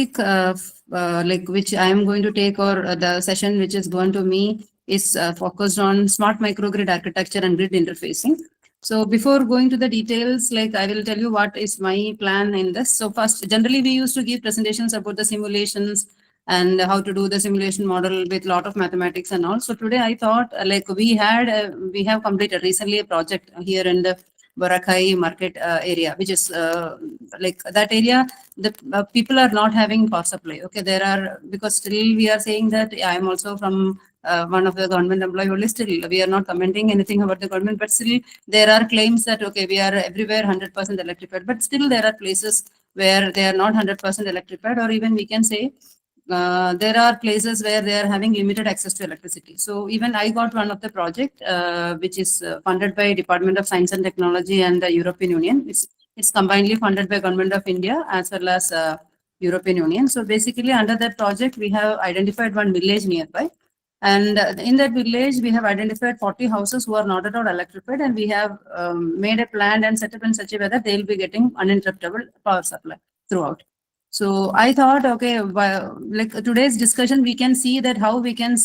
topic which I am going to take, or the session which is going to me, is focused on smart microgrid architecture and grid interfacing. So before going to the details, I will tell you what is my plan in this. So first, generally we used to give presentations about the simulations and how to do the simulation model with a lot of mathematics and all. So today I thought we have completed recently a project here in the Barakai market area, which is that area, the people are not having power supply. Okay, there are, because still we are saying that I am also from one of the government employee, only still we are not commenting anything about the government, but still there are claims that okay, we are everywhere 100% electrified, but still there are places where they are not 100% electrified, or even we can say there are places where they are having limited access to electricity. So even I got one of the project which is funded by Department of Science and Technology and the European Union. It's combinedly funded by Government of India as well as European Union. So basically under that project, we have identified one village nearby. And in that village, we have identified 40 houses who are not at all electrified, and we have made a plan and set up in such a way that they'll be getting uninterruptible power supply throughout. So I thought, okay, today's discussion, we can see that how we can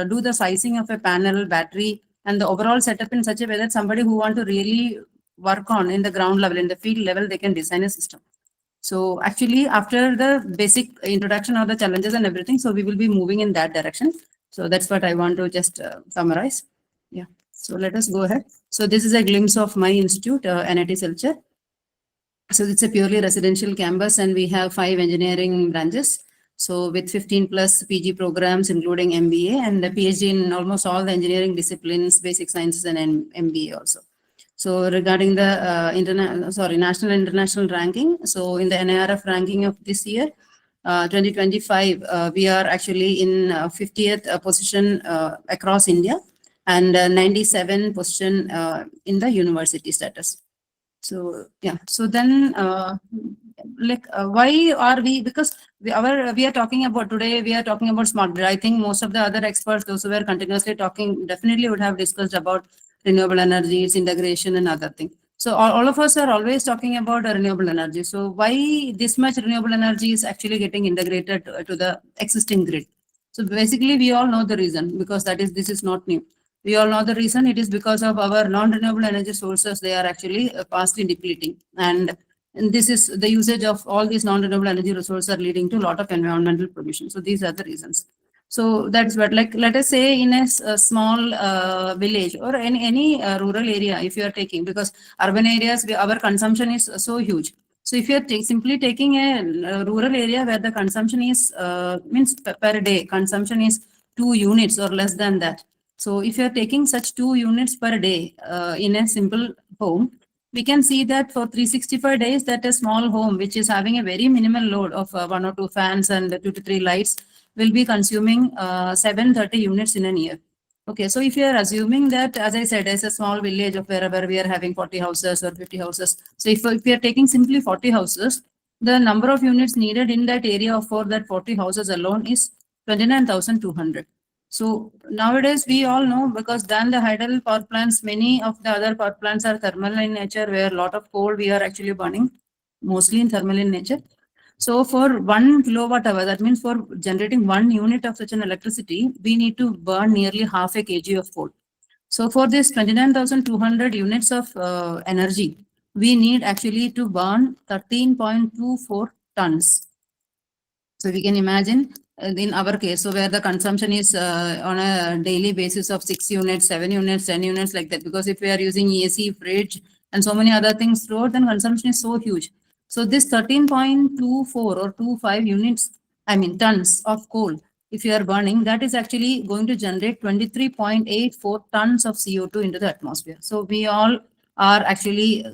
do the sizing of a panel, battery, and the overall setup in such a way that somebody who want to really work on in the ground level, in the field level, they can design a system. So actually, after the basic introduction of the challenges and everything, so we will be moving in that direction. So that's what I want to just summarize. Yeah. So let us go ahead. So this is a glimpse of my institute, NIT Silchar. So it's a purely residential campus, and we have 5 engineering branches. So with 15 plus PG programs, including MBA and the PhD in almost all the engineering disciplines, basic sciences, and MBA also. So regarding the national and international ranking, so in the NIRF ranking of this year, 2025, we are actually in 50th position across India, and 97 position in the university status. So yeah, so then why are we, because we are talking about today, we are talking about smart grid. I think most of the other experts, those who were continuously talking, definitely would have discussed about renewable energy, its integration and other things. So all of us are always talking about renewable energy. So why this much renewable energy is actually getting integrated to the existing grid? So basically we all know the reason, because this is not new. We all know the reason. It is because of our non-renewable energy sources. They are actually fastly depleting. And this is the usage of all these non-renewable energy resources are leading to a lot of environmental pollution. So these are the reasons. So that's what, let us say in a small village or in any rural area, if you are taking, because urban areas, our consumption is so huge. So if you are simply taking a rural area where the consumption is, means per day, consumption is 2 units or less than that. So if you're taking such 2 units per day in a simple home, we can see that for 365 days, that a small home, which is having a very minimal load of 1 or 2 fans and 2 to 3 lights, will be consuming 730 units in a year. Okay, so if you are assuming that, as I said, as a small village of wherever we are having 40 houses or 50 houses. So if we are taking simply 40 houses, the number of units needed in that area for that 40 houses alone is 29,200. So nowadays we all know, because than the hydel power plants, many of the other power plants are thermal in nature, where a lot of coal we are actually burning, mostly in thermal in nature. So for 1 kilowatt hour, that means for generating 1 unit of such an electricity, we need to burn nearly half a kg of coal. So for this 29,200 units of energy, we need actually to burn 13.24 tons. So we can imagine in our case, so where the consumption is on a daily basis of 6 units, 7 units, 10 units, like that. Because if we are using AC, fridge, and so many other things throughout, then consumption is so huge. So this 13.24 or 25 units, tons of coal, if you are burning, that is actually going to generate 23.84 tons of CO2 into the atmosphere. So we all are actually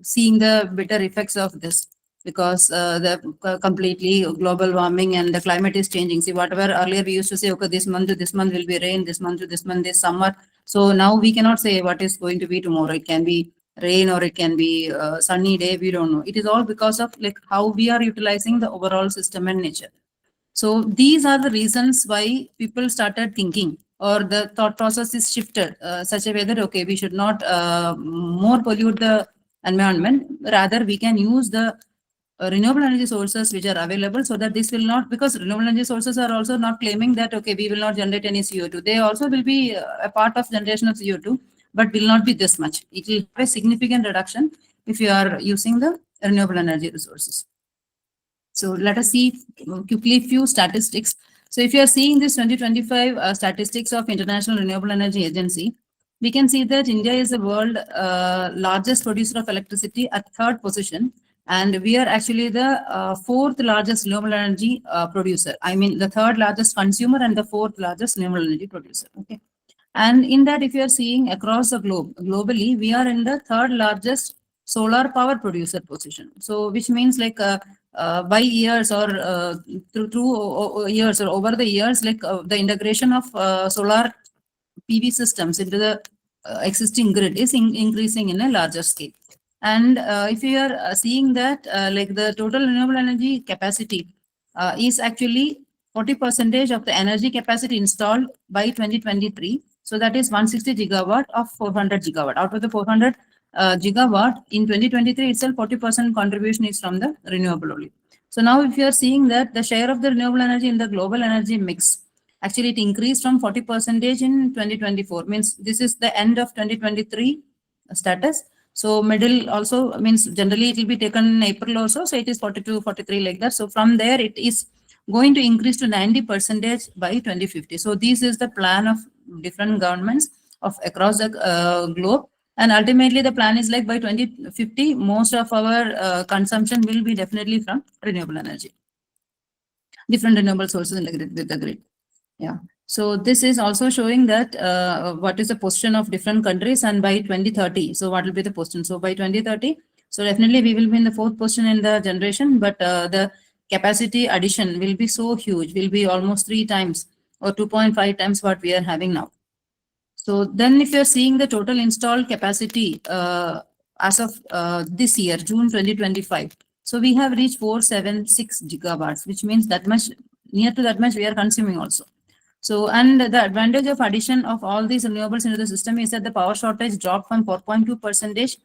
seeing the bitter effects of this, because the completely global warming and the climate is changing. See, whatever earlier we used to say, okay, this month to this month will be rain, this month to this month is summer. So now we cannot say what is going to be tomorrow. It can be rain or it can be sunny day. We don't know. It is all because of how we are utilizing the overall system and nature. So these are the reasons why people started thinking, or the thought process is shifted such a way that, okay, we should not more pollute the environment. Rather, we can use the renewable energy sources which are available, so that this will not, because renewable energy sources are also not claiming that, okay, we will not generate any CO2. They also will be a part of generation of CO2, but will not be this much. It will have a significant reduction if you are using the renewable energy resources. So let us see quickly few statistics. So if you are seeing this 2025 statistics of International Renewable Energy Agency, we can see that India is the world largest producer of electricity at third position, and we are actually the fourth largest renewable energy producer. I mean, the third largest consumer and the fourth largest renewable energy producer. Okay. And in that, if you are seeing across the globe, globally, we are in the third largest solar power producer position. So, which means like by years or through years or over the years, like the integration of solar PV systems into the existing grid is increasing in a larger scale. And if you are seeing that, like the total renewable energy capacity is actually 40% of the energy capacity installed by 2023. So that is 160 gigawatt of 400 gigawatt. Out of the 400 gigawatt in 2023 itself, 40% contribution is from the renewable only. So now if you are seeing that the share of the renewable energy in the global energy mix, actually it increased from 40% in 2024, means this is the end of 2023 status. So middle also means generally it will be taken in April also. So it is 42, 43 like that. So from there it is going to increase to 90% by 2050. So this is the plan of different governments of across the globe. And ultimately the plan is like by 2050, most of our consumption will be definitely from renewable energy, different renewable sources in the grid, with the grid. Yeah. So this is also showing that what is the position of different countries, and by 2030. So what will be the position? So by 2030, so definitely we will be in the fourth position in the generation, but the capacity addition will be so huge, will be almost 3 times or 2.5 times what we are having now. So then if you're seeing the total installed capacity as of this year, June 2025, so we have reached 476 gigawatts, which means that much, near to that much we are consuming also. So, and the advantage of addition of all these renewables into the system is that the power shortage dropped from 4.2%,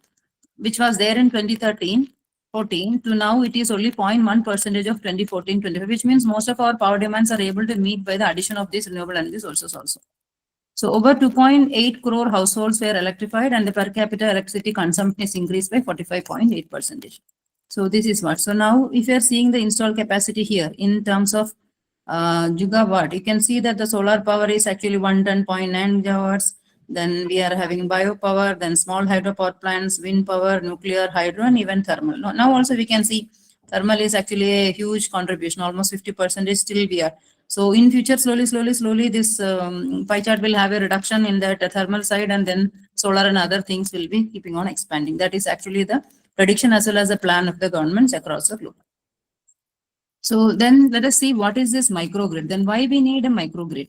which was there in 2013-14, to now it is only 0.1% of 2014-25, which means most of our power demands are able to meet by the addition of these renewable energy sources also. So over 2.8 crore households were electrified, and the per capita electricity consumption is increased by 45.8%. So this is what. So now if you are seeing the installed capacity here in terms of gigawatt, you can see that the solar power is actually 110.9 gigawatts. Then we are having biopower, then small hydropower plants, wind power, nuclear, hydro, and even thermal. Now also we can see thermal is actually a huge contribution, almost 50% still we are. So in future, slowly, this pie chart will have a reduction in that thermal side, and then solar and other things will be keeping on expanding. That is actually the prediction as well as the plan of the governments across the globe. So then let us see what is this microgrid. Then why we need a microgrid?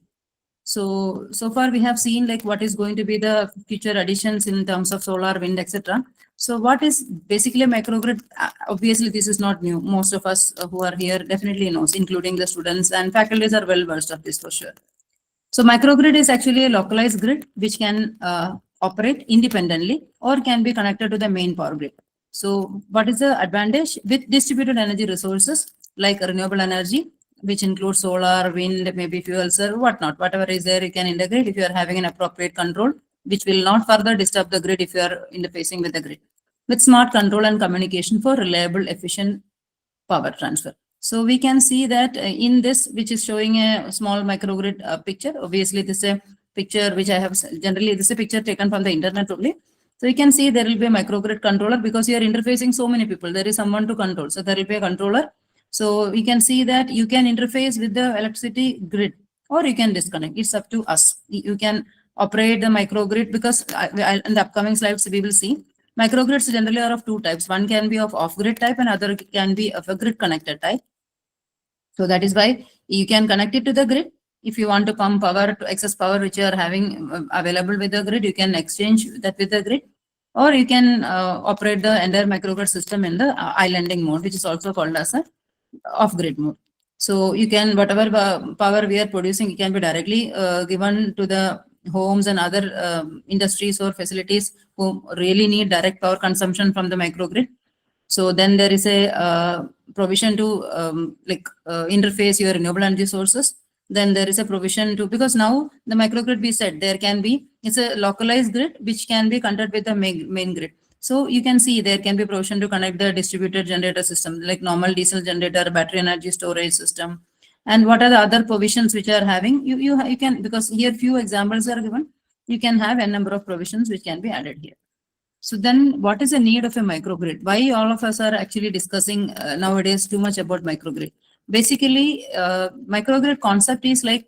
So far we have seen like what is going to be the future additions in terms of solar, wind, etc. So what is basically a microgrid? Obviously, this is not new. Most of us who are here definitely knows, including the students and faculties are well versed of this for sure. So microgrid is actually a localized grid which can operate independently or can be connected to the main power grid. So what is the advantage? With distributed energy resources like renewable energy, which includes solar, wind, maybe fuel cell, whatnot, whatever is there, you can integrate if you are having an appropriate control, which will not further disturb the grid if you are interfacing with the grid. With smart control and communication for reliable, efficient power transfer. So we can see that in this, which is showing a small microgrid picture. Obviously, this is a picture which I have generally, this is a picture taken from the internet only. So you can see there will be a microgrid controller because you are interfacing so many people. There is someone to control. So there will be a controller. So we can see that you can interface with the electricity grid or you can disconnect. It's up to us. You can operate the microgrid because in the upcoming slides we will see. Microgrids generally are of two types. One can be of off-grid type and other can be of a grid-connected type. So that is why you can connect it to the grid. If you want to pump power to excess power which you are having available with the grid, you can exchange that with the grid. Or you can operate the entire microgrid system in the islanding mode, which is also called as a off-grid mode. So you can, whatever power we are producing, it can be directly given to the homes and other industries or facilities who really need direct power consumption from the microgrid. So then there is a provision to interface your renewable energy sources. Then there is a provision to, because now the microgrid we said there can be, it's a localized grid which can be connected with the main grid. So you can see there can be provision to connect the distributed generator system like normal diesel generator, battery energy storage system. And what are the other provisions which are having? You can, because here few examples are given, you can have a number of provisions which can be added here. So then what is the need of a microgrid? Why all of us are actually discussing nowadays too much about microgrid? Basically, microgrid concept is like,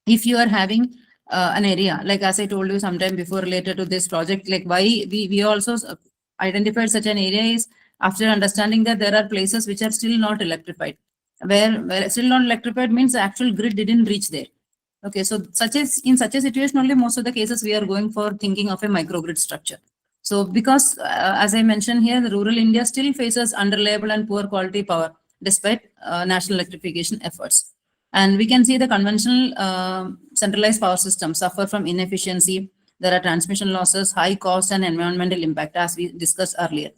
if you are having an area, like as I told you sometime before related to this project, like why we also identified such an area is after understanding that there are places which are still not electrified. Where still not electrified means the actual grid didn't reach there. Okay, so in such a situation only most of the cases we are going for thinking of a microgrid structure. So because as I mentioned here, the rural India still faces unreliable and poor quality power despite national electrification efforts. And we can see the conventional centralized power systems suffer from inefficiency. There are transmission losses, high cost and environmental impact as we discussed earlier.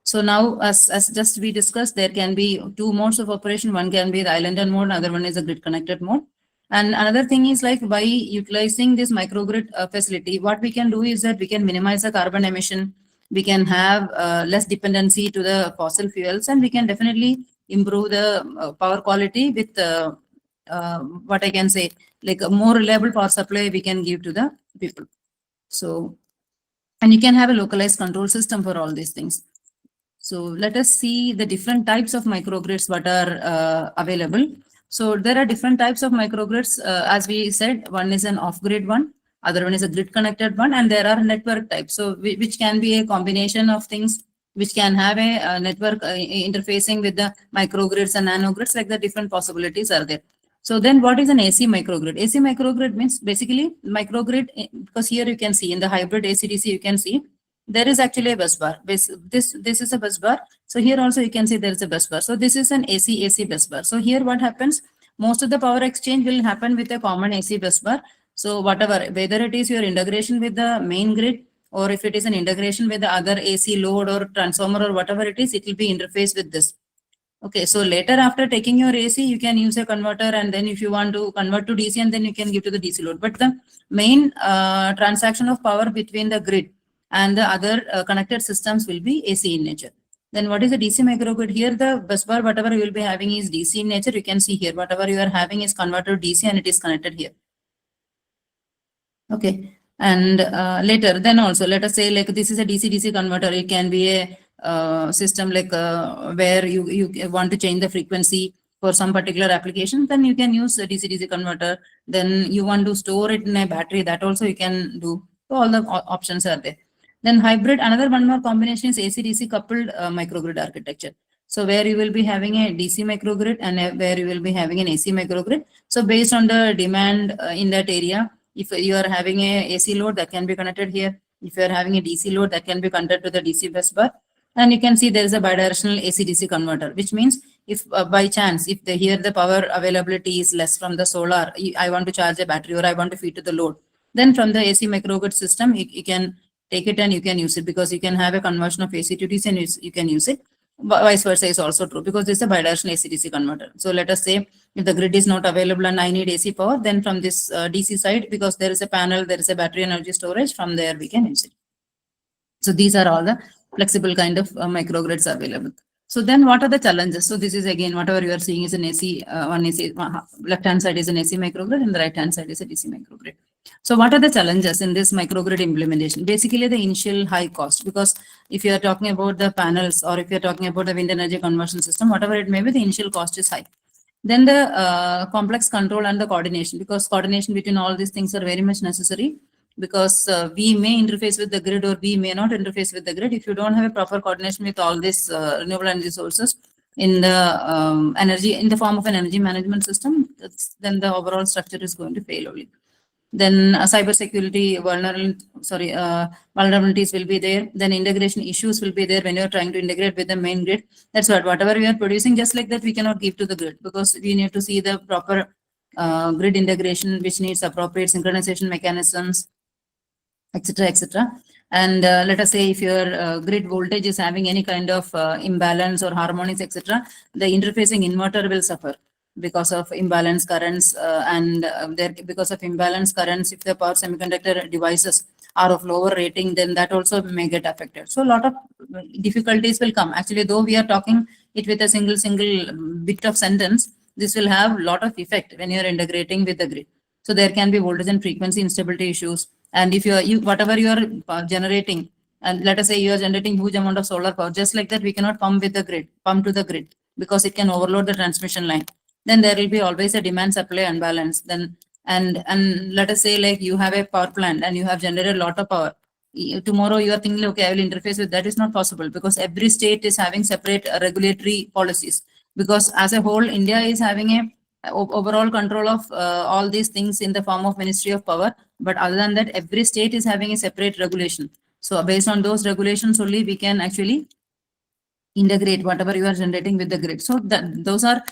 So now, as just we discussed, there can be two modes of operation. One can be the island mode, another one is a grid connected mode. And another thing is like by utilizing this microgrid facility, what we can do is that we can minimize the carbon emission. We can have less dependency to the fossil fuels, and we can definitely improve the power quality with what I can say, like a more reliable power supply we can give to the people. So, and you can have a localized control system for all these things. So let us see the different types of microgrids what are available. So there are different types of microgrids. As we said, one is an off-grid one, other one is a grid-connected one, and there are network types. So which can be a combination of things, which can have a network interfacing with the microgrids and nanogrids, like the different possibilities are there. So then what is an AC microgrid? AC microgrid means basically microgrid, because here you can see in the hybrid AC-DC, you can see there is actually a bus bar. This is a bus bar. So here also you can see there is a bus bar. So this is an AC bus bar. So here what happens? Most of the power exchange will happen with a common AC bus bar. So whatever, whether it is your integration with the main grid, or if it is an integration with the other AC load or transformer or whatever it is, it will be interfaced with this. Okay, so later after taking your AC, you can use a converter, and then if you want to convert to DC, and then you can give to the DC load. But the main transaction of power between the grid and the other connected systems will be AC in nature. Then what is the DC microgrid? Here the bus bar, whatever you will be having is DC in nature. You can see here, whatever you are having is converted to DC and it is connected here. Okay, and later then also let us say like this is a DC-DC converter. It can be a system like where you want to change the frequency for some particular application, then you can use a DC-DC converter. Then you want to store it in a battery, that also you can do. So all the options are there. Then hybrid, another one more combination is AC-DC coupled microgrid architecture. So where you will be having a DC microgrid and where you will be having an AC microgrid. So based on the demand in that area, if you are having a AC load, that can be connected here. If you are having a DC load, that can be connected to the DC bus bar. And you can see there is a bidirectional AC-DC converter, which means if by chance, if here the power availability is less from the solar, I want to charge a battery or I want to feed to the load, then from the AC microgrid system, you can take it and you can use it, because you can have a conversion of AC to DC and you can use it. Vice versa is also true, because this is a bidirectional AC-DC converter. So let us say if the grid is not available and I need AC power, then from this DC side, because there is a panel, there is a battery energy storage, from there we can use it. So these are all the flexible kind of microgrids available. So then what are the challenges? So this is again, whatever you are seeing is an AC, one AC, left hand side is an AC microgrid and the right hand side is a DC microgrid. So what are the challenges in this microgrid implementation? Basically the initial high cost, because if you are talking about the panels or if you are talking about the wind energy conversion system, whatever it may be, the initial cost is high. Then the complex control and the coordination, because coordination between all these things are very much necessary, because we may interface with the grid or we may not interface with the grid. If you don't have a proper coordination with all these renewable energy sources in the energy, in the form of an energy management system, then the overall structure is going to fail only. Then cyber security vulnerabilities will be there. Then integration issues will be there when you're trying to integrate with the main grid. That's what, whatever we are producing, just like that, we cannot give to the grid, because we need to see the proper grid integration, which needs appropriate synchronization mechanisms, etc., etc. And let us say if your grid voltage is having any kind of imbalance or harmonics, etc., the interfacing inverter will suffer because of imbalance currents, and there because of imbalance currents, if the power semiconductor devices are of lower rating, then that also may get affected. So a lot of difficulties will come. Actually, though we are talking it with a single bit of sentence, this will have a lot of effect when you are integrating with the grid. So there can be voltage and frequency instability issues. And if you whatever you are generating, and let us say you are generating huge amount of solar power, just like that, we cannot pump to the grid, because it can overload the transmission line. Then there will be always a demand supply unbalance. Then and let us say like you have a power plant and you have generated a lot of power. Tomorrow you are thinking, okay, I will interface with that. Is not possible, because every state is having separate regulatory policies. Because as a whole, India is having a overall control of all these things in the form of Ministry of Power. But other than that, every state is having a separate regulation. So based on those regulations only, we can actually integrate whatever you are generating with the grid. So that those are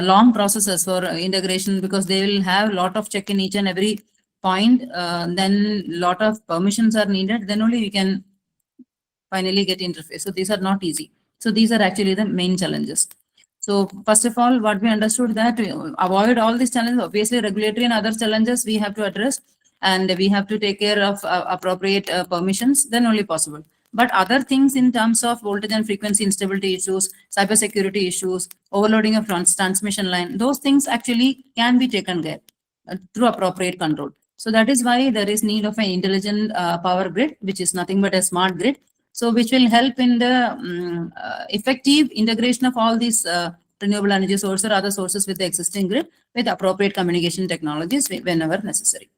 long processes for integration, because they will have a lot of check in each and every point. Then lot of permissions are needed. Then only we can finally get interface. So these are not easy. So these are actually the main challenges. So first of all, what we understood that to avoid all these challenges, obviously regulatory and other challenges we have to address, and we have to take care of appropriate permissions, then only possible. But other things in terms of voltage and frequency instability issues, cybersecurity issues, overloading of transmission line, those things actually can be taken care through appropriate control. So that is why there is need of an intelligent power grid, which is nothing but a smart grid. So which will help in the effective integration of all these renewable energy sources or other sources with the existing grid with appropriate communication technologies whenever necessary.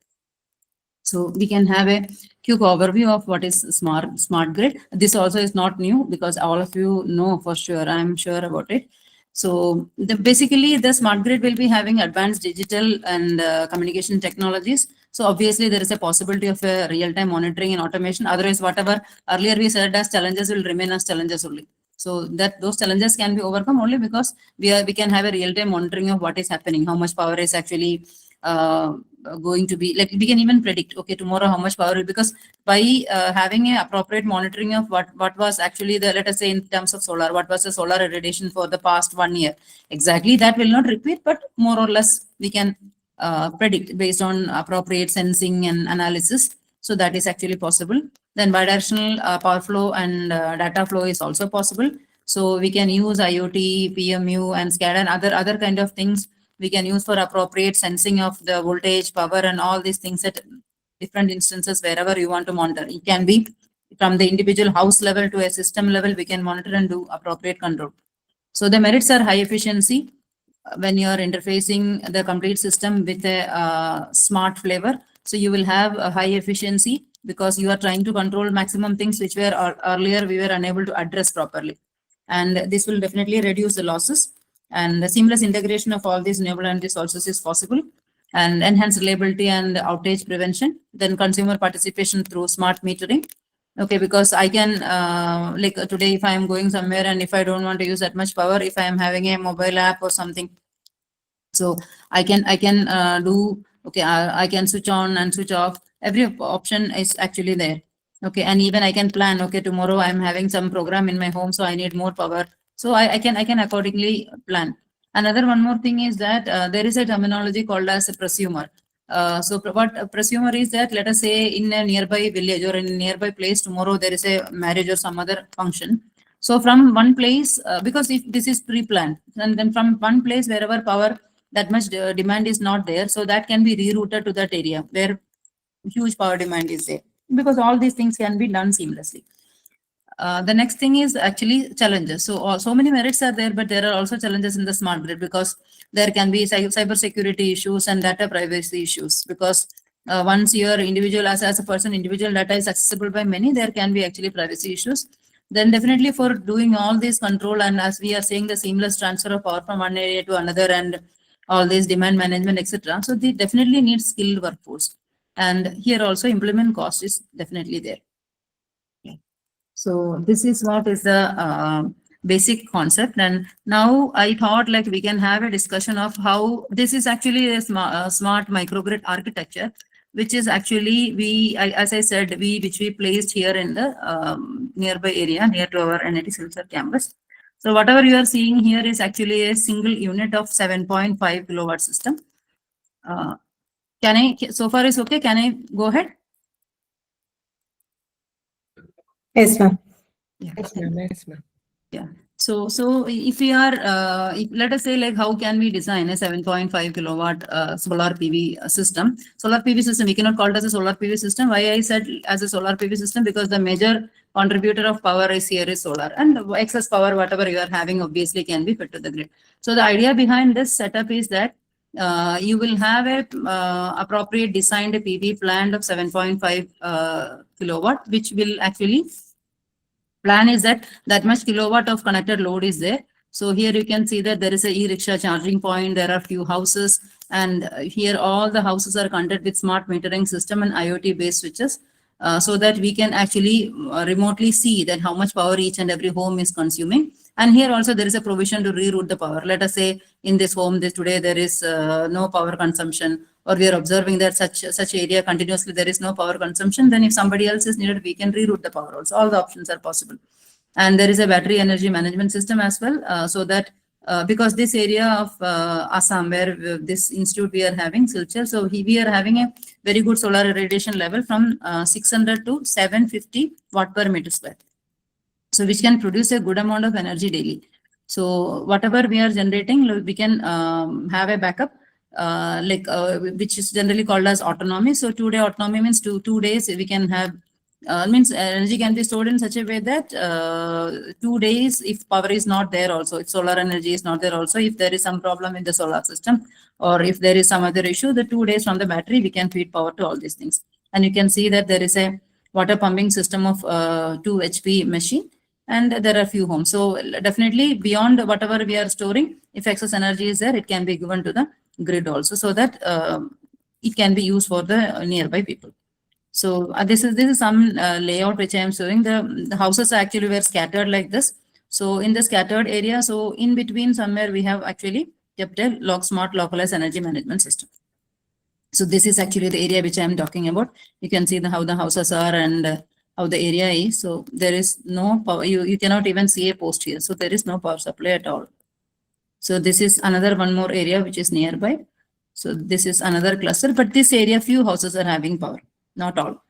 So we can have a quick overview of what is smart grid. This also is not new, because all of you know for sure, I'm sure about it. So basically the smart grid will be having advanced digital and communication technologies. So obviously there is a possibility of a real-time monitoring and automation. Otherwise, whatever earlier we said as challenges will remain as challenges only. So that those challenges can be overcome only because we can have a real-time monitoring of what is happening, how much power is actually going to be, like we can even predict, okay, tomorrow how much power, because by having a appropriate monitoring of what was actually the, let us say in terms of solar, what was the solar irradiation for the past 1 year, exactly that will not repeat, but more or less we can predict based on appropriate sensing and analysis. So that is actually possible. Then bidirectional power flow and data flow is also possible. So we can use IoT, PMU, and SCADA and other kind of things we can use for appropriate sensing of the voltage, power, and all these things at different instances wherever you want to monitor. It can be from the individual house level to a system level, we can monitor and do appropriate control. So the merits are high efficiency when you are interfacing the complete system with a smart flavor. So you will have a high efficiency because you are trying to control maximum things which were earlier we were unable to address properly. And this will definitely reduce the losses. And the seamless integration of all these renewable energy sources is possible, and enhance reliability and outage prevention. Then consumer participation through smart metering. Okay, because I can, like today, if I am going somewhere and if I don't want to use that much power, if I am having a mobile app or something, so I can do, okay, I can switch on and switch off. Every option is actually there. Okay, and even I can plan, okay, tomorrow I'm having some program in my home, so I need more power. So I can accordingly plan. Another one more thing is that there is a terminology called as a prosumer. So what a prosumer is that, let us say in a nearby village or in a nearby place, tomorrow there is a marriage or some other function. So from one place, because if this is pre-planned, and then from one place wherever power that much demand is not there, so that can be rerouted to that area where huge power demand is there, because all these things can be done seamlessly. The next thing is actually challenges. So many merits are there, but there are also challenges in the smart grid, because there can be cyber security issues and data privacy issues, because once your individual, as a person, individual data is accessible by many, there can be actually privacy issues. Then definitely for doing all this control, and as we are saying, the seamless transfer of power from one area to another, and all this demand management, etc. So they definitely need skilled workforce. And here also implement cost is definitely there. So this is what is the basic concept. And now I thought like we can have a discussion of how this is actually a smart microgrid architecture. which is actually as I said, which we placed here in the nearby area near to our NIT Silchar campus. So whatever you are seeing here is actually a single unit of 7.5 kilowatt system. Can I, so far is okay? Can I go ahead? Yes, ma'am. Yes, ma'am. Yes, ma'am. Yeah. So if we are, let us say, like, how can we design a 7.5 kilowatt solar PV system? Solar PV system, we cannot call it as a solar PV system. Why I said as a solar PV system? Because the major contributor of power is here is solar, and excess power, whatever you are having, obviously can be fed to the grid. So the idea behind this setup is that you will have a appropriate designed PV plant of 7.5 kilowatt, which will actually plan is that much kilowatt of connected load is there. So here you can see that there is a e-rickshaw charging point. There are few houses, and here all the houses are connected with smart metering system and IoT based switches, so that we can actually remotely see that how much power each and every home is consuming. And here also there is a provision to reroute the power. Let us say in this home, today there is no power consumption, or we are observing that such area continuously there is no power consumption. Then if somebody else is needed, we can reroute the power also. All the options are possible. And there is a battery energy management system as well, so that because this area of Assam, where this institute we are having, Silchar, so we are having a very good solar irradiation level from 600 to 750 watt per meter square. So which can produce a good amount of energy daily. So whatever we are generating, we can have a backup, which is generally called as autonomy. So 2-day autonomy means two days we can have, means energy can be stored in such a way that 2 days, if power is not there also, if solar energy is not there also, if there is some problem in the solar system, or if there is some other issue, the 2 days from the battery, we can feed power to all these things. And you can see that there is a water pumping system of 2 HP machine, and there are few homes. So definitely beyond whatever we are storing, if excess energy is there, it can be given to the grid also, so that it can be used for the nearby people. So this is some layout which I am showing. The houses actually were scattered like this. So in the scattered area, so in between somewhere we have actually kept a smart localized energy management system. So this is actually the area which I am talking about. You can see how the houses are and how the area is. So there is no power. You cannot even see a post here. So there is no power supply at all. So this is another one more area which is nearby. So this is another cluster, but this area, few houses are having power, not all.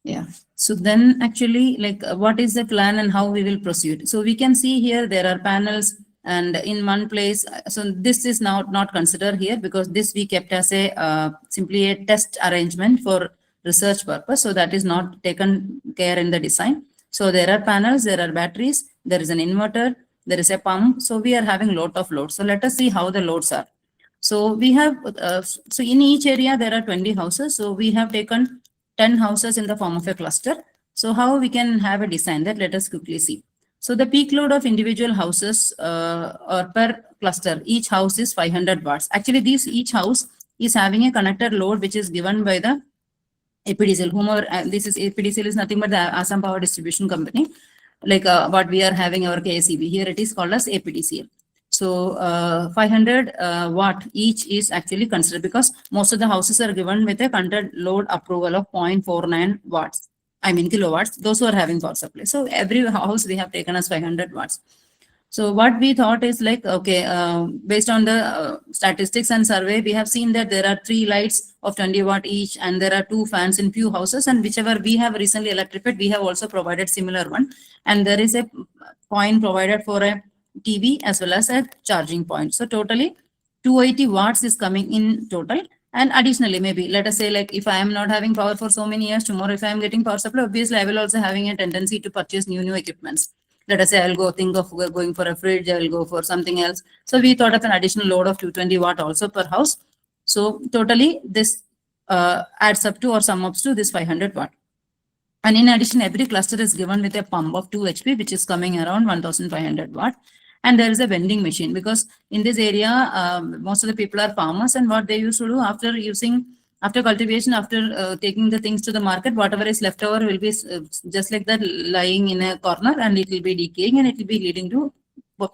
Yeah. So then actually, like, what is the plan and how we will proceed? So we can see here there are panels, and in one place, so this is now not considered here because this we kept as a simply a test arrangement for research purpose. So that is not taken care in the design. So there are panels, there are batteries, there is an inverter, there is a pump. So we are having lot of loads. So let us see how the loads are. So we have, so in each area there are 20 houses. So we have taken 10 houses in the form of a cluster. So how we can have a design that, let us quickly see. So the peak load of individual houses or per cluster, each house is 500 watts. Actually, each house is having a connected load which is given by the APDCL. Whomever, this is APDCL is nothing but the Assam Power Distribution Company, like what we are having our KSEB. Here it is called as APDCL. So 500 watt each is actually considered because most of the houses are given with a connected load approval of 0.49 watts. I mean kilowatts, those who are having power supply. So every house we have taken as 500 watts. So what we thought is like, okay, based on the statistics and survey, we have seen that there are 3 lights of 20 watt each, and there are 2 fans in few houses, and whichever we have recently electrified, we have also provided similar one. And there is a point provided for a TV as well as a charging point. So totally 280 watts is coming in total. And additionally, maybe let us say, like, if I am not having power for so many years, tomorrow if I am getting power supply, obviously I will also having a tendency to purchase new equipments. Let us say I'll go think of going for a fridge, I'll go for something else. So we thought of an additional load of 220 watt also per house. So totally this adds up to or sum up to this 500 watt. And in addition, every cluster is given with a pump of 2 HP, which is coming around 1500 watt. And there is a vending machine because in this area, most of the people are farmers, and what they used to do after cultivation, after taking the things to the market, whatever is left over will be just like that lying in a corner, and it will be decaying, and it will be leading to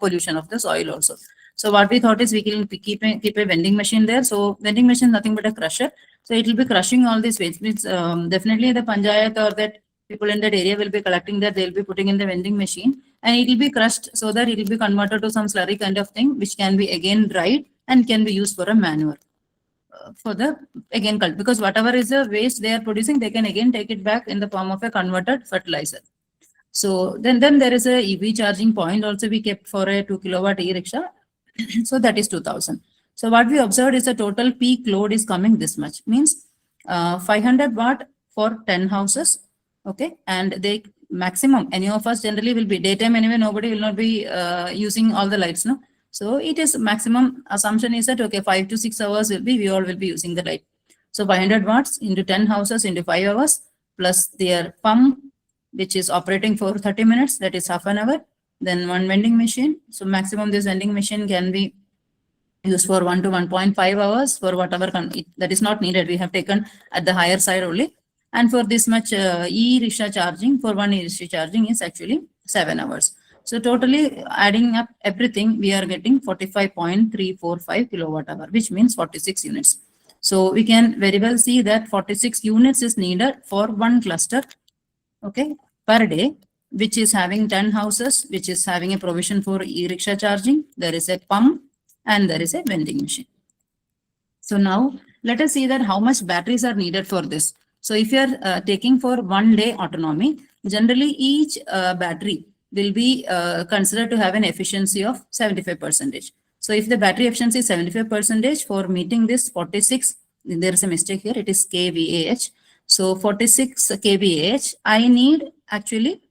pollution of the soil also. So what we thought is we can keep a vending machine there. So vending machine is nothing but a crusher. So it will be crushing all these waste. Means definitely the panchayat or that people in that area will be collecting that, they'll be putting in the vending machine, and it will be crushed so that it will be converted to some slurry kind of thing, which can be again dried and can be used for a manure. For the again cult, because whatever is the waste they are producing, they can again take it back in the form of a converted fertilizer. So then there is a EV charging point also we kept for a 2 kilowatt e-rickshaw. So that is 2000. So what we observed is the total peak load is coming this much, means 500 watt for 10 houses. Okay, and they maximum, any of us generally will be daytime anyway, nobody will not be using all the lights, no. So it is maximum assumption is that, okay, 5 to 6 hours will be, we all will be using the light. So 500 watts into 10 houses into 5 hours plus their pump, which is operating for 30 minutes, that is half an hour. Then one vending machine. So maximum this vending machine can be used for 1 to 1.5 hours for whatever that is not needed. We have taken at the higher side only. And for this much e-rickshaw charging, for one e-rickshaw charging is actually 7 hours. So totally adding up everything, we are getting 45.345 kilowatt hour, which means 46 units. So we can very well see that 46 units is needed for one cluster, okay, per day, which is having 10 houses, which is having a provision for e-rickshaw charging. There is a pump and there is a vending machine. So now let us see that how much batteries are needed for this. So if you are taking for 1 day autonomy, generally each battery will be considered to have an efficiency of 75%. So if the battery efficiency is 75% for meeting this 46, there is a mistake here, it is kVAH. So 46 kVAH, I need actually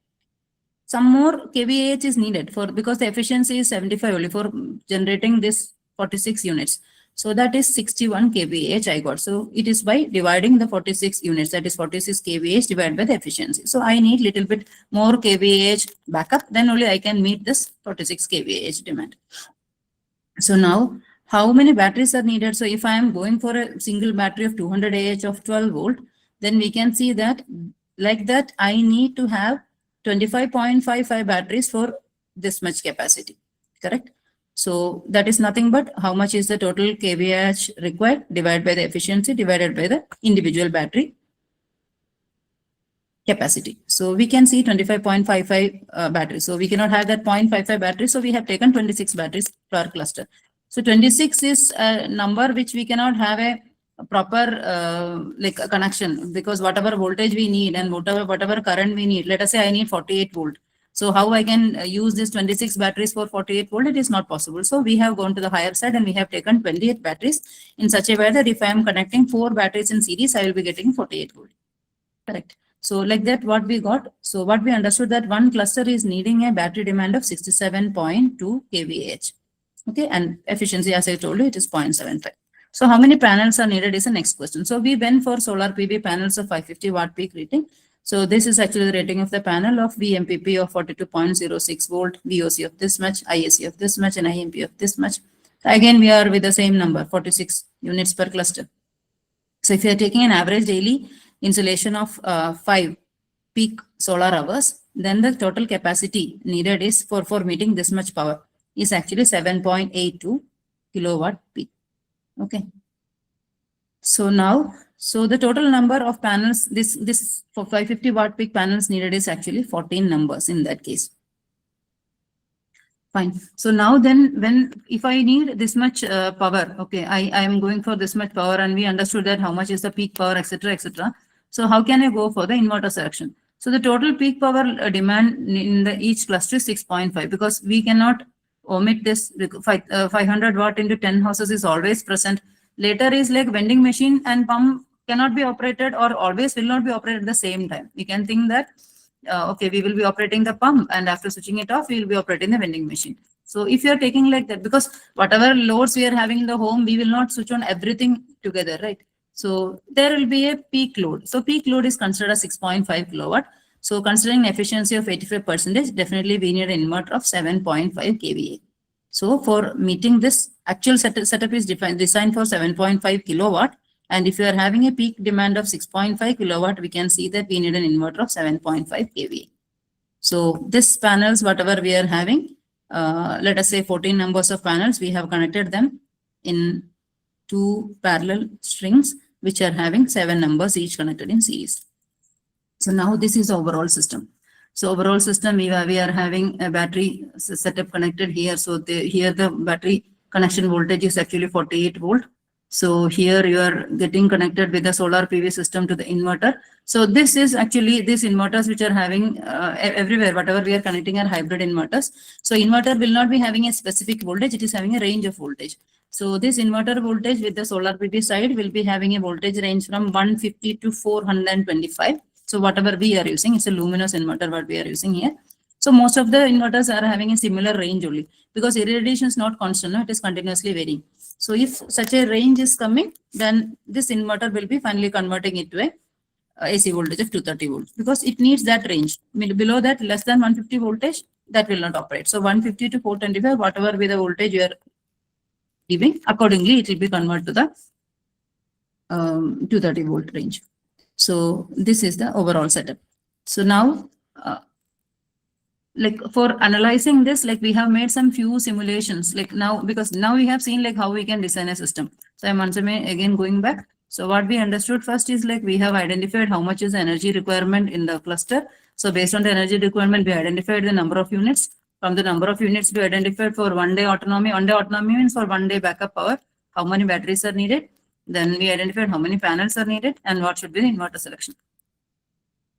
some more kVAH is needed for, because the efficiency is 75 only for generating this 46 units. So that is 61 kVAH I got. So it is by dividing the 46 units, that is 46 kVAH divided by the efficiency. So I need little bit more kVAH backup, then only I can meet this 46 kVAH demand. So now how many batteries are needed? So if I am going for a single battery of 200 Ah of 12 volt, then we can see that like that I need to have 25.55 batteries for this much capacity, correct? So that is nothing but how much is the total kVAH required divided by the efficiency divided by the individual battery capacity. So we can see 25.55 batteries. So we cannot have that 0.55 batteries. So we have taken 26 batteries per cluster. So 26 is a number which we cannot have a proper like a connection, because whatever voltage we need and whatever current we need, let us say I need 48 volt. So how I can use this 26 batteries for 48 volt? It is not possible. So we have gone to the higher side and we have taken 28 batteries in such a way that if I am connecting 4 batteries in series, I will be getting 48 volt. Correct. So like that, what we got? So what we understood that one cluster is needing a battery demand of 67.2 kVAH. Okay, and efficiency, as I told you, it is 0.75. So how many panels are needed is the next question. So we went for solar PV panels of 550 watt peak rating. So this is actually the rating of the panel of VMPP of 42.06 volt, VOC of this much, ISC of this much, and IMP of this much. So again, we are with the same number, 46 units per cluster. So if you are taking an average daily installation of 5 peak solar hours, then the total capacity needed is for meeting this much power is actually 7.82 kilowatt peak. Okay. So now, so the total number of panels, this for 550 watt peak panels needed is actually 14 numbers in that case. Fine. So now then, if I need this much power, okay, I am going for this much power, and we understood that how much is the peak power, etc., etc. So how can I go for the inverter selection? So the total peak power demand in the each cluster is 6.5, because we cannot omit this. 500 watt into 10 houses is always present. Later is like vending machine and pump cannot be operated, or always will not be operated at the same time. We can think that okay, we will be operating the pump, and after switching it off, we will be operating the vending machine. So if you are taking like that, because whatever loads we are having in the home, we will not switch on everything together, right? So there will be a peak load. So peak load is considered as 6.5 kilowatt. So considering efficiency of 85%, definitely we need an inverter of 7.5 kVA. So for meeting this, actual setup is designed for 7.5 kilowatt. And if you are having a peak demand of 6.5 kilowatt, we can see that we need an inverter of 7.5 kVA. So this panels, whatever we are having, let us say 14 numbers of panels, we have connected them in 2 parallel strings which are having 7 numbers each connected in series. So now this is the overall system. So overall system, we are having a battery setup connected here. So here the battery connection voltage is actually 48 volt. So here you are getting connected with the solar PV system to the inverter. So this is actually these inverters which are having everywhere, whatever we are connecting are hybrid inverters. So inverter will not be having a specific voltage, it is having a range of voltage. So this inverter voltage with the solar PV side will be having a voltage range from 150 to 425. So whatever we are using, it's a luminous inverter what we are using here. So most of the inverters are having a similar range only because irradiation is not constant, no, it is continuously varying. So if such a range is coming, then this inverter will be finally converting it to a AC voltage of 230 volts because it needs that range. Below that, less than 150 voltage, that will not operate. So 150 to 425, whatever be the voltage you are giving, accordingly it will be converted to the 230 volt range. So this is the overall setup. So now, like for analyzing this, like we have made some few simulations, like now, because now we have seen like how we can design a system. So I'm once again going back. So what we understood first is like we have identified how much is the energy requirement in the cluster. So based on the energy requirement, we identified the number of units. From the number of units we identified for 1 day autonomy. 1 day autonomy means for 1 day backup power, how many batteries are needed. Then we identified how many panels are needed and what should be the inverter selection.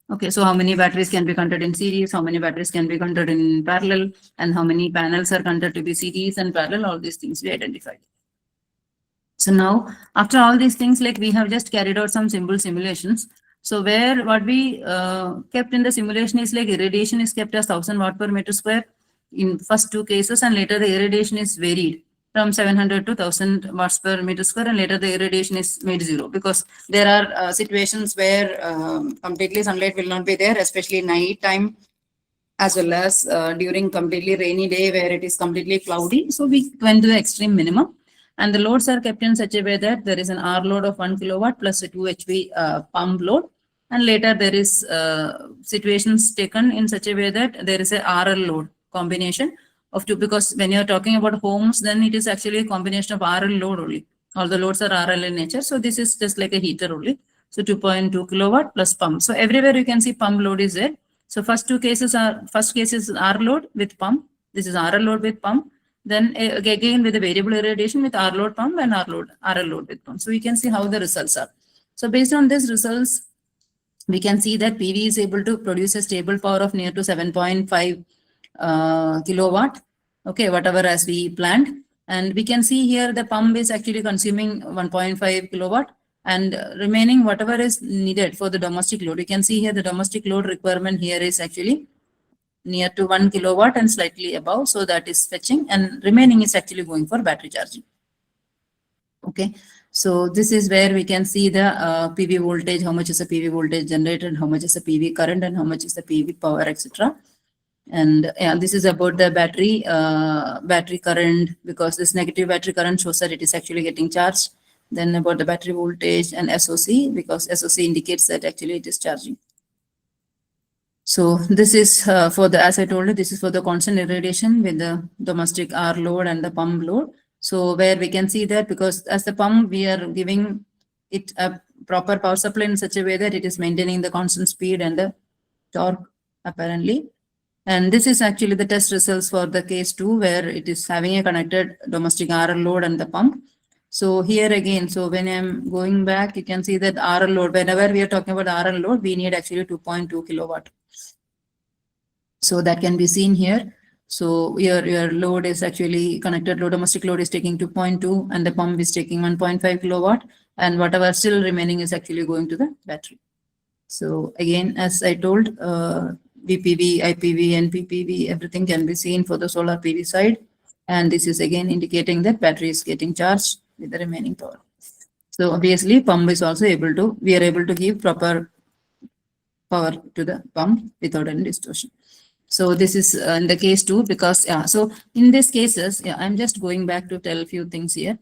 Okay, so how many batteries can be connected in series, how many batteries can be connected in parallel, and how many panels are connected to be series and parallel, all these things we identified. So now, after all these things, like we have just carried out some simple simulations. So where what we kept in the simulation is like irradiation is kept as 1000 watt per meter square in first 2 cases, and later the irradiation is varied from 700 to 1000 watts per meter square, and later the irradiation is made 0 because there are situations where completely sunlight will not be there, especially night time, as well as during completely rainy day where it is completely cloudy. So we went to the extreme minimum, and the loads are kept in such a way that there is an R load of 1 kilowatt plus a 2 HP pump load. And later there is situations taken in such a way that there is a RL load combination of 2, because when you're talking about homes, then it is actually a combination of RL load only. All the loads are RL in nature. So this is just like a heater only. So 2.2 kilowatt plus pump. So everywhere you can see pump load is there. So first case is R load with pump. This is RL load with pump. Then again with the variable irradiation with R load pump and RL load with pump. So we can see how the results are. So based on these results, we can see that PV is able to produce a stable power of near to 7.5 kilowatt. Okay, whatever as we planned. And we can see here the pump is actually consuming 1.5 kilowatt, and remaining whatever is needed for the domestic load. You can see here the domestic load requirement here is actually near to 1 kilowatt and slightly above. So that is fetching, and remaining is actually going for battery charging. Okay, so this is where we can see the PV voltage, how much is the PV voltage generated, how much is the PV current, and how much is the PV power, etc. And yeah, this is about the battery current, because this negative battery current shows that it is actually getting charged. Then about the battery voltage and SOC, because SOC indicates that actually it is charging. So this is for the, as I told you, this is for the constant irradiation with the domestic R load and the pump load. So where we can see that, because as the pump, we are giving it a proper power supply in such a way that it is maintaining the constant speed and the torque apparently. And this is actually the test results for the case 2, where it is having a connected domestic RL load and the pump. So here again, so when I'm going back, you can see that RL load, whenever we are talking about RL load, we need actually 2.2 kilowatt. So that can be seen here. So your load is actually connected load, domestic load is taking 2.2 and the pump is taking 1.5 kilowatt, and whatever still remaining is actually going to the battery. So again, as I told, VPV, IPV, and PPV, everything can be seen for the solar PV side. And this is again indicating that battery is getting charged with the remaining power. So obviously pump is also able to, we are able to give proper power to the pump without any distortion. So this is in the case 2, because yeah, so in these cases, yeah, I'm just going back to tell a few things here.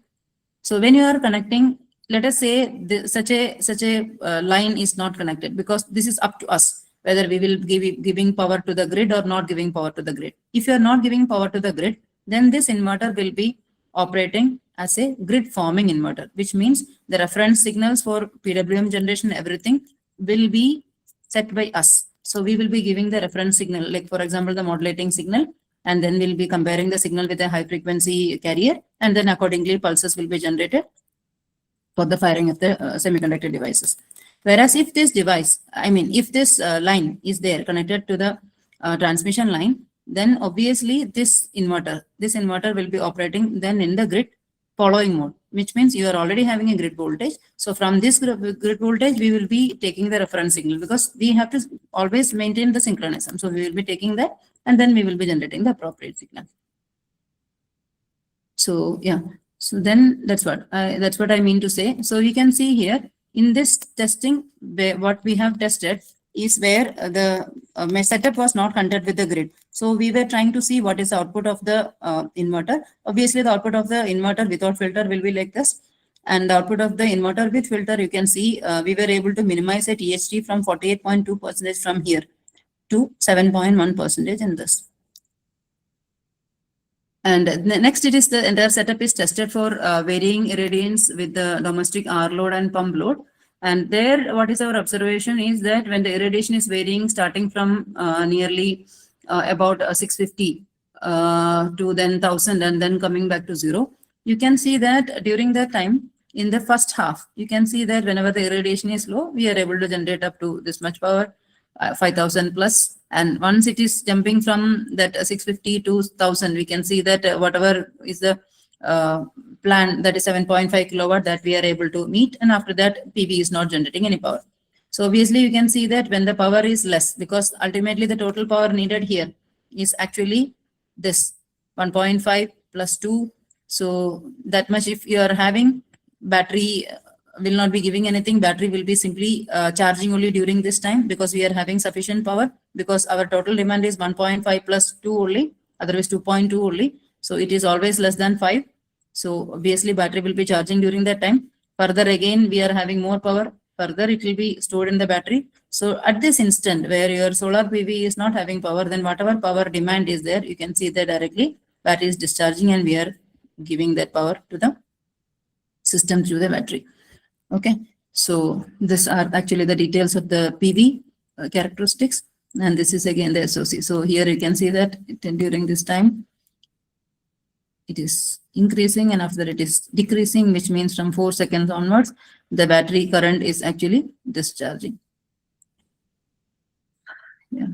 So when you are connecting, let us say such a line is not connected, because this is up to us whether we will giving power to the grid or not giving power to the grid. If you are not giving power to the grid, then this inverter will be operating as a grid forming inverter, which means the reference signals for PWM generation, everything will be set by us. So we will be giving the reference signal, like for example, the modulating signal, and then we'll be comparing the signal with a high frequency carrier, and then accordingly pulses will be generated for the firing of the semiconductor devices. Whereas if this device, if this line is there connected to the transmission line, then obviously this inverter will be operating then in the grid following mode, which means you are already having a grid voltage. So from this grid voltage, we will be taking the reference signal, because we have to always maintain the synchronism. So we will be taking that, and then we will be generating the appropriate signal. So yeah, so then that's what I mean to say. So we can see here in this testing, what we have tested is where the my setup was not connected with the grid. So we were trying to see what is the output of the inverter. Obviously, the output of the inverter without filter will be like this. And the output of the inverter with filter, you can see we were able to minimize a THD from 48.2% from here to 7.1% in this. And next, it is the entire setup is tested for varying irradiance with the domestic R load and pump load. And there, what is our observation is that when the irradiation is varying, starting from nearly about 650 to then 1000 and then coming back to 0, you can see that during that time, in the first half, you can see that whenever the irradiation is low, we are able to generate up to this much power, 5000 plus. And once it is jumping from that 650 to 1000, we can see that whatever is the plan, that is 7.5 kilowatt, that we are able to meet. And after that, PV is not generating any power. So obviously, you can see that when the power is less, because ultimately the total power needed here is actually this 1.5 plus 2. So that much, if you are having battery, will not be giving anything. Battery will be simply charging only during this time, because we are having sufficient power, because our total demand is 1.5 plus 2 only, otherwise 2.2 only. So it is always less than 5. So obviously battery will be charging during that time. Further again, we are having more power. Further, it will be stored in the battery. So at this instant where your solar PV is not having power, then whatever power demand is there, you can see that directly battery is discharging, and we are giving that power to the system through the battery. Okay, so these are actually the details of the PV characteristics, and this is again the SOC. So here you can see that during this time, it is increasing, and after it is decreasing, which means from 4 seconds onwards, the battery current is actually discharging. Yeah.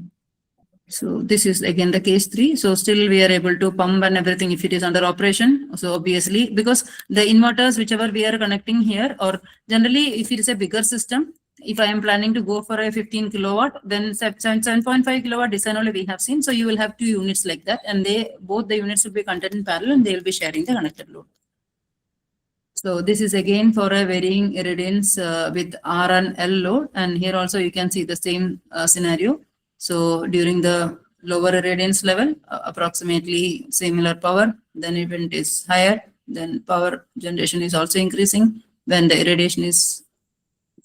So this is again the case 3. So still we are able to pump and everything if it is under operation. So obviously, because the inverters, whichever we are connecting here, or generally if it is a bigger system, if I am planning to go for a 15 kilowatt, then 7.5 kilowatt design only we have seen. So you will have 2 units like that, and both the units will be connected in parallel, and they will be sharing the connected load. So this is again for a varying irradiance with R and L load, and here also you can see the same scenario. So during the lower irradiance level, approximately similar power, then event is higher, then power generation is also increasing. When the irradiation is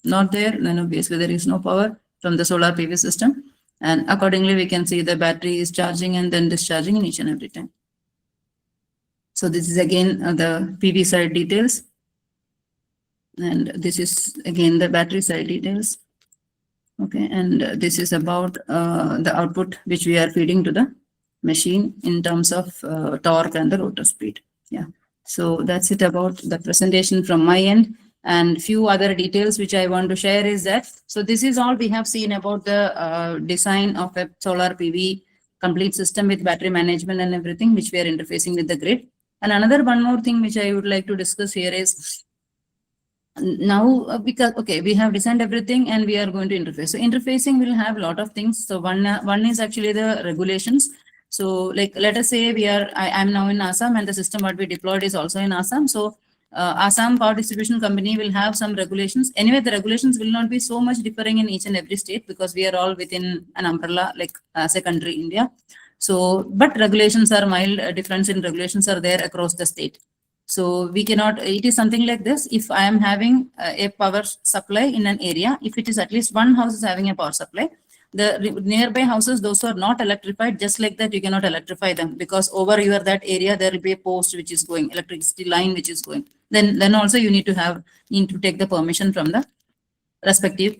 not there, then obviously there is no power from the solar PV system. And accordingly, we can see the battery is charging and then discharging in each and every time. So this is again the PV side details. And this is again the battery side details. Okay, and this is about the output which we are feeding to the machine in terms of torque and the rotor speed. Yeah, so that's it about the presentation from my end. And few other details which I want to share is that, so this is all we have seen about the design of a solar PV complete system with battery management and everything, which we are interfacing with the grid. And another one more thing which I would like to discuss here is, now because okay, we have designed everything and we are going to interface. So interfacing will have a lot of things. So one is actually the regulations. So like let us say I am now in Assam, and the system what we deployed is also in Assam. So Assam Power Distribution Company will have some regulations. Anyway, the regulations will not be so much differing in each and every state, because we are all within an umbrella, like as a country, India. So, but regulations are mild, difference in regulations are there across the state. So we cannot, it is something like this. If I am having a power supply in an area, if it is at least one house is having a power supply, The nearby houses, those who are not electrified, just like that, you cannot electrify them, because over your that area, there will be a post which is going, electricity line which is going. Then also you need to take the permission from the respective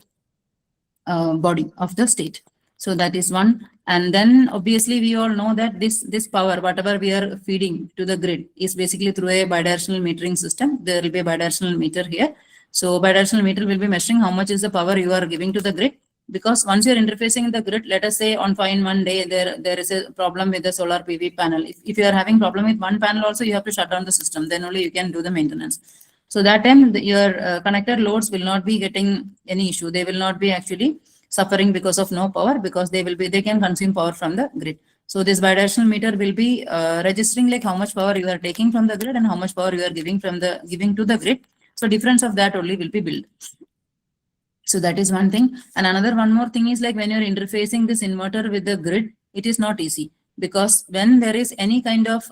body of the state. So that is one. And then obviously we all know that this power, whatever we are feeding to the grid, is basically through a bidirectional metering system. There will be a bidirectional meter here. So bidirectional meter will be measuring how much is the power you are giving to the grid. Because once you're interfacing the grid, let us say on fine one day there is a problem with the solar PV panel. If you are having problem with one panel also, you have to shut down the system. Then only you can do the maintenance. So that time your connected loads will not be getting any issue. They will not be actually suffering because of no power, because they can consume power from the grid. So this bidirectional meter will be registering like how much power you are taking from the grid and how much power you are giving to the grid. So difference of that only will be built. So that is one thing. And one more thing is like when you're interfacing this inverter with the grid, it is not easy, because when there is any kind of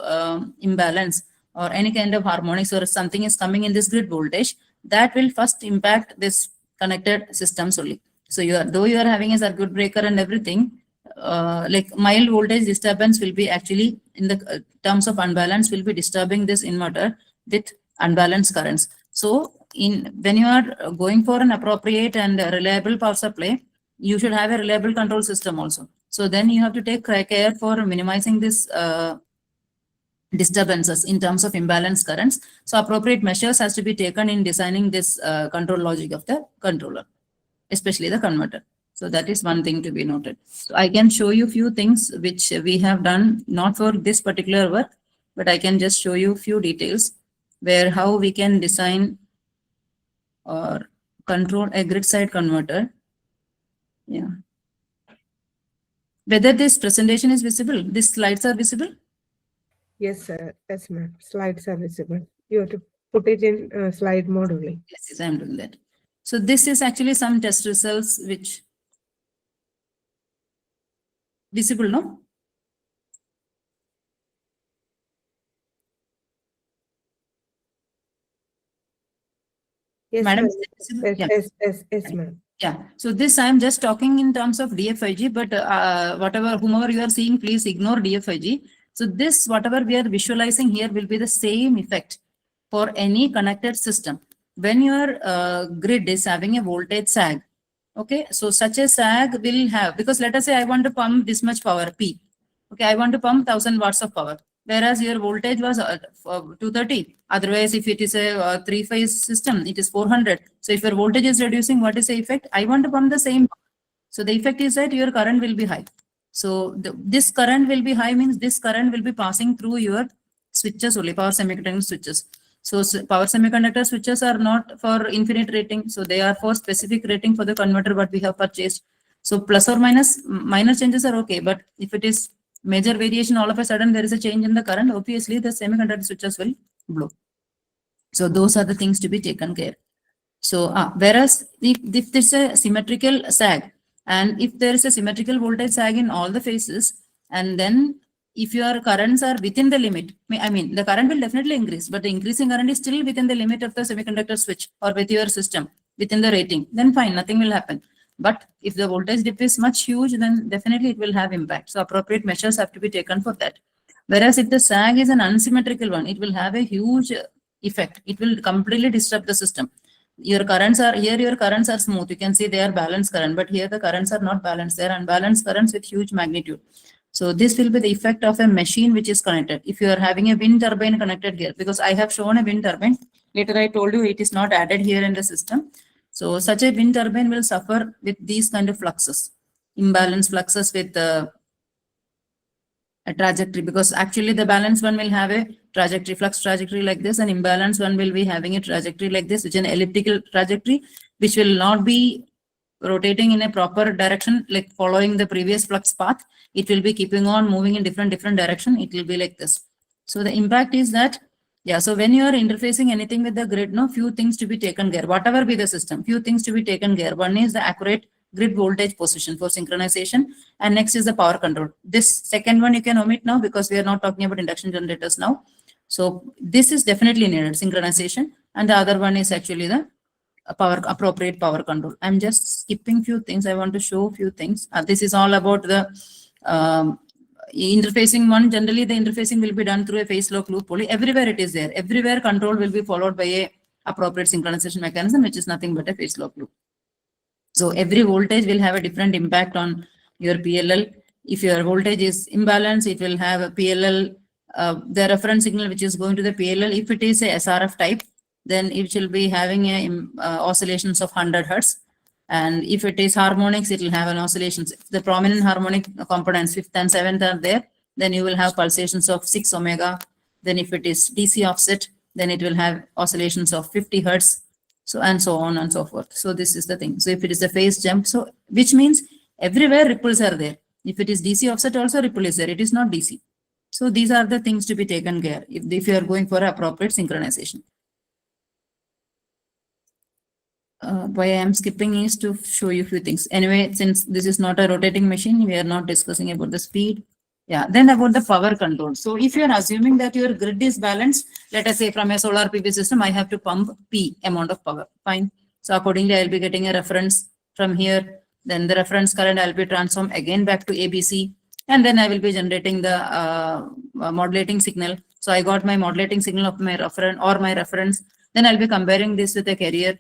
imbalance or any kind of harmonics or something is coming in this grid voltage, that will first impact this connected systems only. So though you are having a circuit breaker and everything, like mild voltage disturbance will be actually in the terms of unbalance will be disturbing this inverter with unbalanced currents. So when you are going for an appropriate and reliable power supply, you should have a reliable control system also. So then you have to take care for minimizing this disturbances in terms of imbalanced currents. So appropriate measures has to be taken in designing this control logic of the controller, especially the converter. So that is one thing to be noted. So I can show you few things which we have done, not for this particular work, but I can just show you few details where how we can design or control a grid side converter. Yeah. Whether this presentation is visible, these slides are visible? Yes, sir. Yes, ma'am. Slides are visible. You have to put it in slide mode only. Yes, I am doing that. So this is actually some test results which visible, no? Yes, Madam, sir. is it visible? Yes, yes, ma'am. Yeah, so this I am just talking in terms of DFIG, but whomever you are seeing, please ignore DFIG. So this, whatever we are visualizing here will be the same effect for any connected system. When your grid is having a voltage sag, okay, so such a sag will have, because let us say I want to pump this much power, P. Okay, I want to pump 1000 watts of power, whereas your voltage was 230. Otherwise, if it is a three-phase system, it is 400. So if your voltage is reducing, what is the effect? I want to pump the same. So the effect is that your current will be high. So this current will be high means this current will be passing through your switches only, power semiconductor switches. So power semiconductor switches are not for infinite rating. So they are for specific rating for the converter what we have purchased. So plus or minus, minor changes are okay. But if it is major variation, all of a sudden there is a change in the current, obviously the semiconductor switches will blow. So those are the things to be taken care. So whereas if there's a symmetrical sag, and if there is a symmetrical voltage sag in all the phases, and then if your currents are within the limit, I mean the current will definitely increase, but the increasing current is still within the limit of the semiconductor switch or with your system within the rating, then fine, nothing will happen. But if the voltage dip is much huge, then definitely it will have impact. So appropriate measures have to be taken for that. Whereas if the sag is an unsymmetrical one, it will have a huge effect. It will completely disrupt the system. Your currents are smooth. You can see they are balanced current, but here the currents are not balanced. They are unbalanced currents with huge magnitude. So this will be the effect of a machine which is connected. If you are having a wind turbine connected here, because I have shown a wind turbine, later I told you it is not added here in the system. So such a wind turbine will suffer with these kind of fluxes, imbalance fluxes with a trajectory, because actually the balanced one will have a trajectory, flux trajectory like this, and imbalanced one will be having a trajectory like this, which is an elliptical trajectory, which will not be rotating in a proper direction, like following the previous flux path. It will be keeping on moving in different direction. It will be like this. So the impact is that, yeah, so when you are interfacing anything with the grid, few things to be taken care, whatever be the system, few things to be taken care. One is the accurate grid voltage position for synchronization, and next is the power control. This second one you can omit now because we are not talking about induction generators now. So this is definitely needed, synchronization, and the other one is actually the appropriate power control. I'm just skipping few things. I want to show few things. This is all about the interfacing one. Generally, the interfacing will be done through a phase lock loop pulley. Everywhere it is there. Everywhere control will be followed by a appropriate synchronization mechanism, which is nothing but a phase lock loop. So every voltage will have a different impact on your PLL. If your voltage is imbalanced, it will have a PLL, the reference signal which is going to the PLL. If it is a SRF type, then it will be having a oscillations of 100 Hertz. And if it is harmonics, it will have an oscillations. If the prominent harmonic components, 5th and 7th are there, then you will have pulsations of 6 omega. Then if it is DC offset, then it will have oscillations of 50 Hertz. So, and so on and so forth. So this is the thing. So if it is a phase jump, so which means everywhere ripples are there. If it is DC offset, also ripple is there. It is not DC. So these are the things to be taken care if you are going for appropriate synchronization. Why I am skipping is to show you a few things. Anyway, since this is not a rotating machine, we are not discussing about the speed. Yeah, then about the power control. So if you are assuming that your grid is balanced, let us say from a solar PV system, I have to pump P amount of power. Fine. So accordingly, I'll be getting a reference from here. Then the reference current I'll be transformed again back to ABC. And then I will be generating the modulating signal. So I got my modulating signal of my reference or my reference. Then I'll be comparing this with a carrier.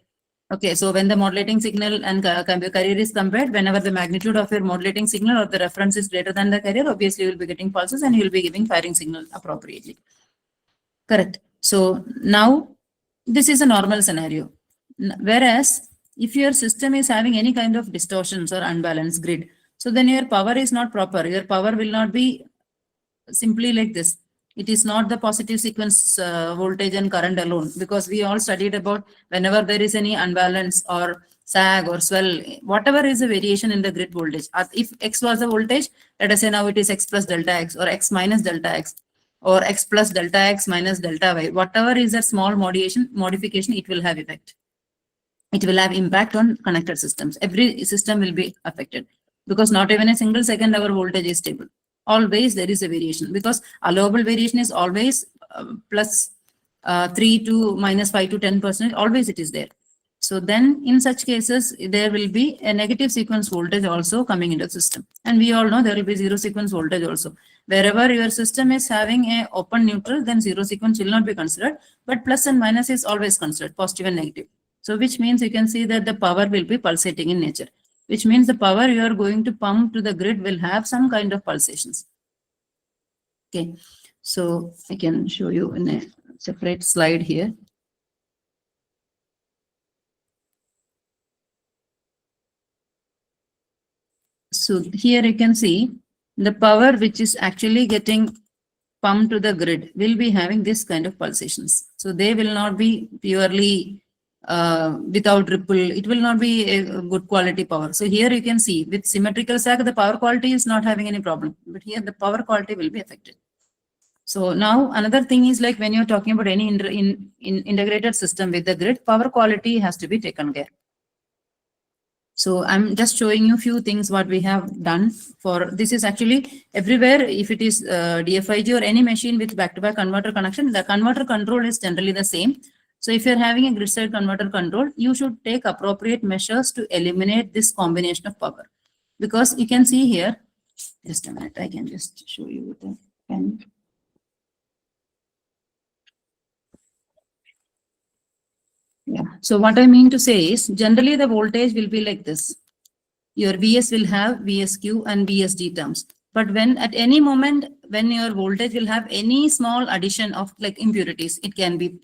Okay, so when the modulating signal and carrier is compared, whenever the magnitude of your modulating signal or the reference is greater than the carrier, obviously you will be getting pulses and you will be giving firing signal appropriately. Correct. So now this is a normal scenario. Whereas if your system is having any kind of distortions or unbalanced grid, so then your power is not proper. Your power will not be simply like this. It is not the positive sequence voltage and current alone, because we all studied about whenever there is any unbalance or sag or swell, whatever is a variation in the grid voltage. If X was the voltage, let us say now it is X plus delta X or X minus delta X or X plus delta X minus delta Y. Whatever is a small modification, it will have effect. It will have impact on connected systems. Every system will be affected because not even a single second our voltage is stable. Always there is a variation because allowable variation is always plus 3 to minus 5 to 10%. Always it is there. So then in such cases, there will be a negative sequence voltage also coming into the system. And we all know there will be zero sequence voltage also. Wherever your system is having a open neutral, then zero sequence will not be considered, but plus and minus is always considered, positive and negative. So which means you can see that the power will be pulsating in nature, which means the power you are going to pump to the grid will have some kind of pulsations. Okay, so I can show you in a separate slide here. So here you can see the power which is actually getting pumped to the grid will be having this kind of pulsations. So they will not be purely without ripple. It will not be a good quality power. So here you can see with symmetrical sag, the power quality is not having any problem, but here the power quality will be affected. So now another thing is like when you're talking about any integrated system with the grid, power quality has to be taken care. So I'm just showing you a few things what we have done for this is actually everywhere. If it is DFIG or any machine with back-to-back converter connection, the converter control is generally the same. So if you're having a grid side converter control, you should take appropriate measures to eliminate this combination of power. Because you can see here, just a minute, I can just show you with the pen. Yeah. So what I mean to say is generally the voltage will be like this. Your VS will have VSQ and VSD terms. But when at any moment, when your voltage will have any small addition of like impurities, it can be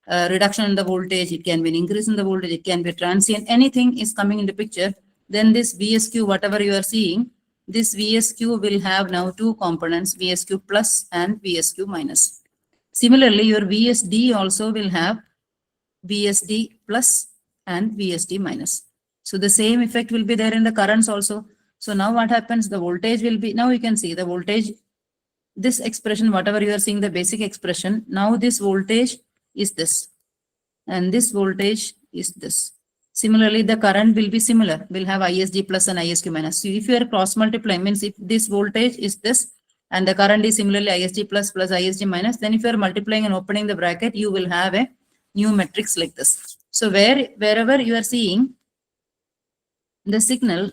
reduction in the voltage, it can be an increase in the voltage, it can be transient, anything is coming into picture, then this VSQ, whatever you are seeing, this VSQ will have now two components, VSQ plus and VSQ minus. Similarly, your VSD also will have VSD plus and VSD minus. So the same effect will be there in the currents also. So now what happens, the voltage will be, now you can see the voltage, this expression, whatever you are seeing, the basic expression, now this voltage is this, and this voltage is this. Similarly, the current will be similar. We'll have ISG plus and ISQ minus. So if you are cross multiplying, means if this voltage is this, and the current is similarly ISG plus plus ISG minus, then if you are multiplying and opening the bracket, you will have a new matrix like this. So wherever you are seeing the signal,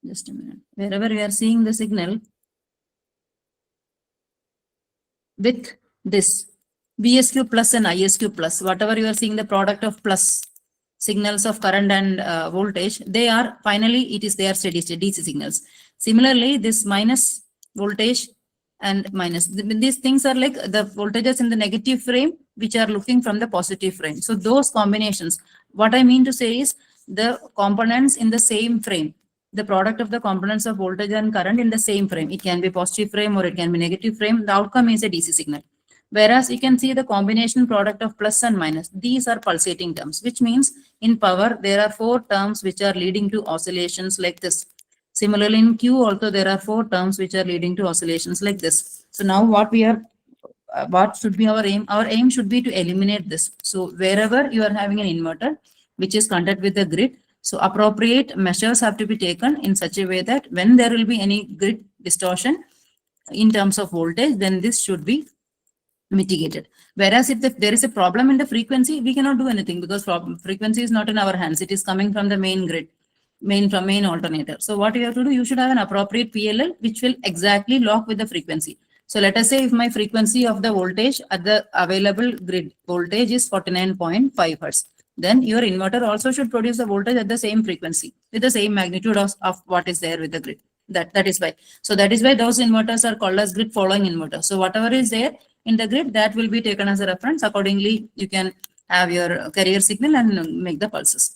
just a minute, wherever you are seeing the signal with this VSQ plus and ISQ plus, whatever you are seeing the product of plus signals of current and voltage, they are finally, it is their steady state DC signals. Similarly, this minus voltage and minus, these things are like the voltages in the negative frame, which are looking from the positive frame. So those combinations, what I mean to say is the components in the same frame, the product of the components of voltage and current in the same frame. It can be positive frame or it can be negative frame. The outcome is a DC signal. Whereas you can see the combination product of plus and minus. These are pulsating terms, which means in power, there are 4 terms which are leading to oscillations like this. Similarly, in Q also, there are 4 terms which are leading to oscillations like this. So now what should be our aim? Our aim should be to eliminate this. So wherever you are having an inverter, which is connected with the grid, so appropriate measures have to be taken in such a way that when there will be any grid distortion in terms of voltage, then this should be mitigated. Whereas if there is a problem in the frequency, we cannot do anything because frequency is not in our hands. It is coming from the main grid, main alternator. So what you have to do, you should have an appropriate PLL, which will exactly lock with the frequency. So let us say if my frequency of the voltage at the available grid voltage is 49.5 Hertz, then your inverter also should produce the voltage at the same frequency with the same magnitude of what is there with the grid. That is why. So that is why those inverters are called as grid following inverters. So whatever is there in the grid, that will be taken as a reference. Accordingly, you can have your carrier signal and make the pulses.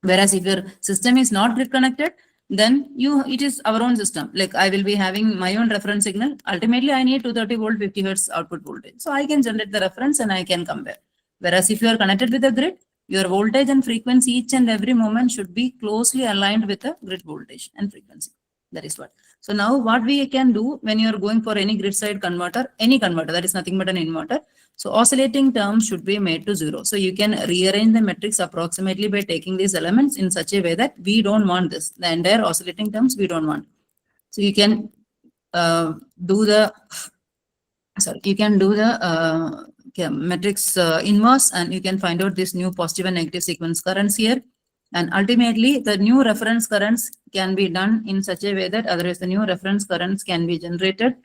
Whereas if your system is not grid connected, then it is our own system. Like I will be having my own reference signal. Ultimately, I need 230 volt, 50 Hertz output voltage. So I can generate the reference and I can compare. Whereas if you are connected with the grid, your voltage and frequency each and every moment should be closely aligned with the grid voltage and frequency. That is what. So now what we can do when you are going for any grid side converter, any converter, that is nothing but an inverter. So oscillating terms should be made to 0. So you can rearrange the matrix approximately by taking these elements in such a way that we don't want this. The entire oscillating terms we don't want. So you can do the matrix inverse, and you can find out this new positive and negative sequence currents here. And ultimately, the new reference currents can be done in such a way that otherwise the new reference currents can be generated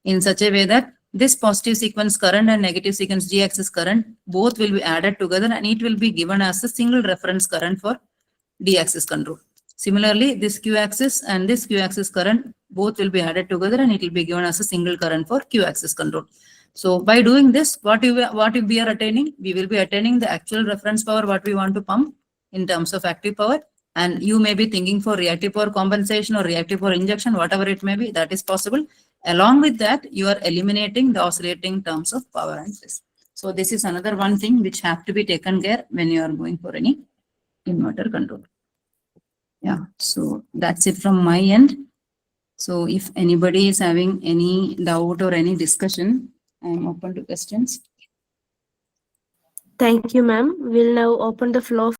in such a way that this positive sequence current and negative sequence D-axis current both will be added together and it will be given as a single reference current for D-axis control. Similarly, this Q-axis and this Q-axis current both will be added together and it will be given as a single current for Q-axis control. So by doing this, what we are attaining? We will be attaining the actual reference power what we want to pump in terms of active power. And you may be thinking for reactive power compensation or reactive power injection, whatever it may be, that is possible. Along with that, you are eliminating the oscillating terms of power and this. So this is another one thing which have to be taken care when you are going for any inverter control. Yeah, so that's it from my end. So if anybody is having any doubt or any discussion, I'm open to questions. Thank you, ma'am. We'll now open the floor